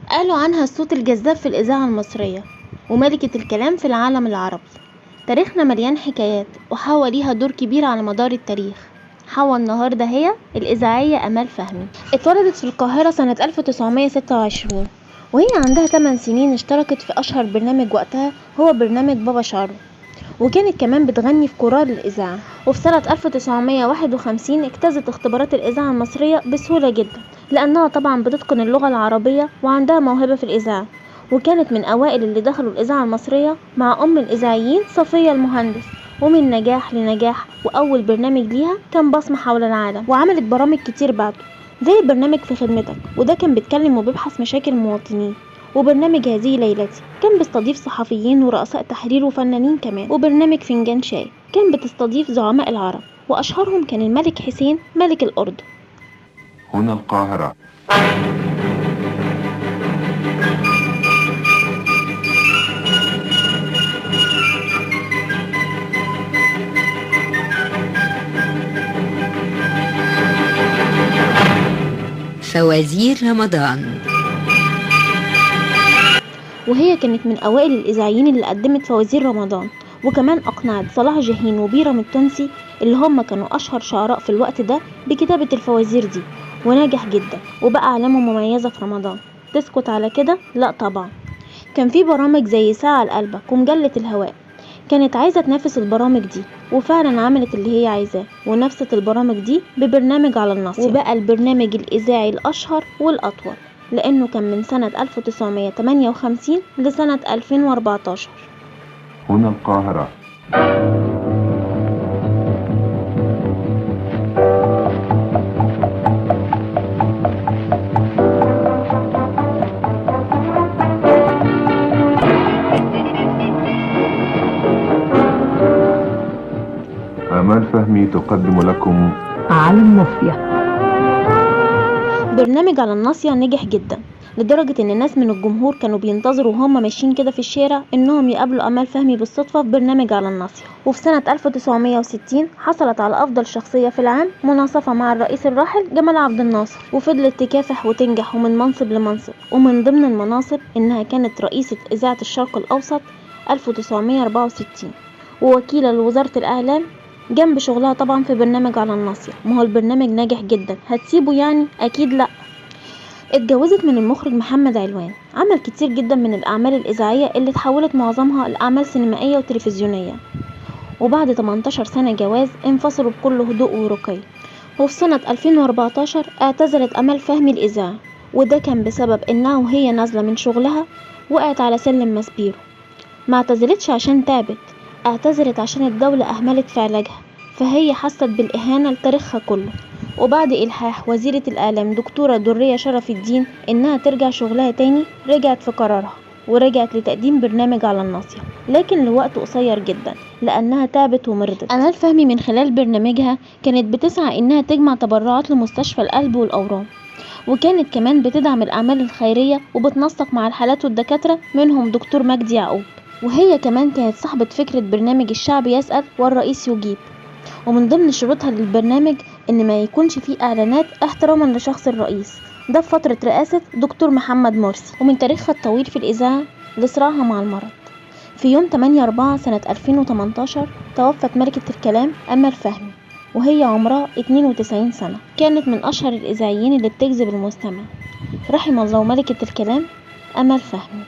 قالوا عنها الصوت الجذاب في الإذاعة المصرية وملكة الكلام في العالم العربي. تاريخنا مليان حكايات، وحوا ليها دور كبير على مدار التاريخ. حوا النهاردة هي الإذاعية أمال فهمي. اتولدت في القاهرة سنة 1926، وهي عندها 8 سنين اشتركت في أشهر برنامج وقتها هو برنامج بابا شارو، وكانت كمان بتغني في كورال الإذاعة. وفي سنة 1951 اجتازت اختبارات الإذاعة المصرية بسهولة جدا، لأنها طبعا بتتقن اللغة العربية وعندها موهبة في الإذاعة. وكانت من أوائل اللي دخلوا الإذاعة المصرية مع أم الإذاعيين صفية المهندس، ومن نجاح لنجاح. وأول برنامج ليها كان بصمة حول العالم، وعملت برامج كتير بعده زي برنامج في خدمتك، وده كان بيتكلم وبيبحث مشاكل المواطنين. وبرنامج هذه ليلتي كان بيستضيف صحفيين ورؤساء تحرير وفنانين كمان. وبرنامج فنجان شاي كان بتستضيف زعماء العرب، وأشهرهم كان الملك حسين ملك الأردن. هنا القاهرة. فوازير رمضان. وهي كانت من أوائل الإذاعيين اللي قدمت فوازير رمضان، وكمان أقنعت صلاح جاهين وبيرم التونسي اللي هم كانوا أشهر شعراء في الوقت ده بكتابة الفوازير دي، ونجح جدا وبقى علامة مميزة في رمضان. تسكت على كده؟ لا طبعا. كان في برامج زي ساعة لقلبك ومجلة الهواء كانت عايزة تنافس البرامج دي، وفعلا عملت اللي هي عايزاه ونفست البرامج دي ببرنامج على الناصية، وبقى البرنامج الإذاعي الأشهر والأطول، لأنه كان من سنة 1958 لسنة 2014. هنا القاهرة. أمال فهمي تقدم لكم على الناصية. برنامج على الناصية نجح جدا، لدرجة ان ناس من الجمهور كانوا بينتظروا وهم ماشيين كده في الشارع انهم يقابلوا امال فهمي بالصدفة في برنامج على الناصية. وفي سنة 1960 حصلت على افضل شخصية في العام مناصفة مع الرئيس الراحل جمال عبد الناصر، وفضلت تكافح وتنجح ومن منصب لمنصب. ومن ضمن المناصب انها كانت رئيسة اذاعة الشرق الاوسط 1964، ووكيلة لوزارة الاعلام جنب شغلها طبعا في برنامج على الناصية. ما هو البرنامج ناجح جدا، هتسيبه يعني؟ اكيد لا. اتجوزت من المخرج محمد علوان، عمل كتير جدا من الأعمال الإذاعية اللي تحولت معظمها لأعمال سينمائية وتلفزيونية. وبعد 18 سنة جواز انفصلوا بكل هدوء ورقي. وفي سنة 2014 اعتزلت أمال فهمي الإذاعة، وده كان بسبب إنها وهي نازلة من شغلها وقعت على سلم مسبيرو. ما اعتزلتش عشان تعبت، اعتذرت عشان الدولة أهملت في علاجها، فهي حست بالإهانة لتاريخها كله. وبعد إلحاح وزيرة الإعلام دكتورة درية شرف الدين إنها ترجع شغلها تاني، رجعت في قرارها ورجعت لتقديم برنامج على الناصية، لكن لوقت قصير جدا لأنها تعبت ومرضت. أمال فهمي من خلال برنامجها كانت بتسعى إنها تجمع تبرعات لمستشفى القلب والأورام، وكانت كمان بتدعم الأعمال الخيرية وبتنسق مع الحالات والدكاترة، منهم دكتور مجدي يعقوب. وهي كمان كانت صاحبة فكرة برنامج الشعب يسأل والرئيس يجيب. ومن ضمن شروطها للبرنامج ان ما يكونش فيه اعلانات احتراما لشخص الرئيس، ده في فترة رئاسة دكتور محمد مرسي. ومن تاريخها الطويل في الإذاعة لصراعها مع المرض، في يوم 8/4 سنة 2018 توفت ملكة الكلام أمال فهمي وهي عمرها 92 سنة. كانت من أشهر الإذاعيين اللي بتجذب المستمع. رحم الله ملكة الكلام أمال فهمي.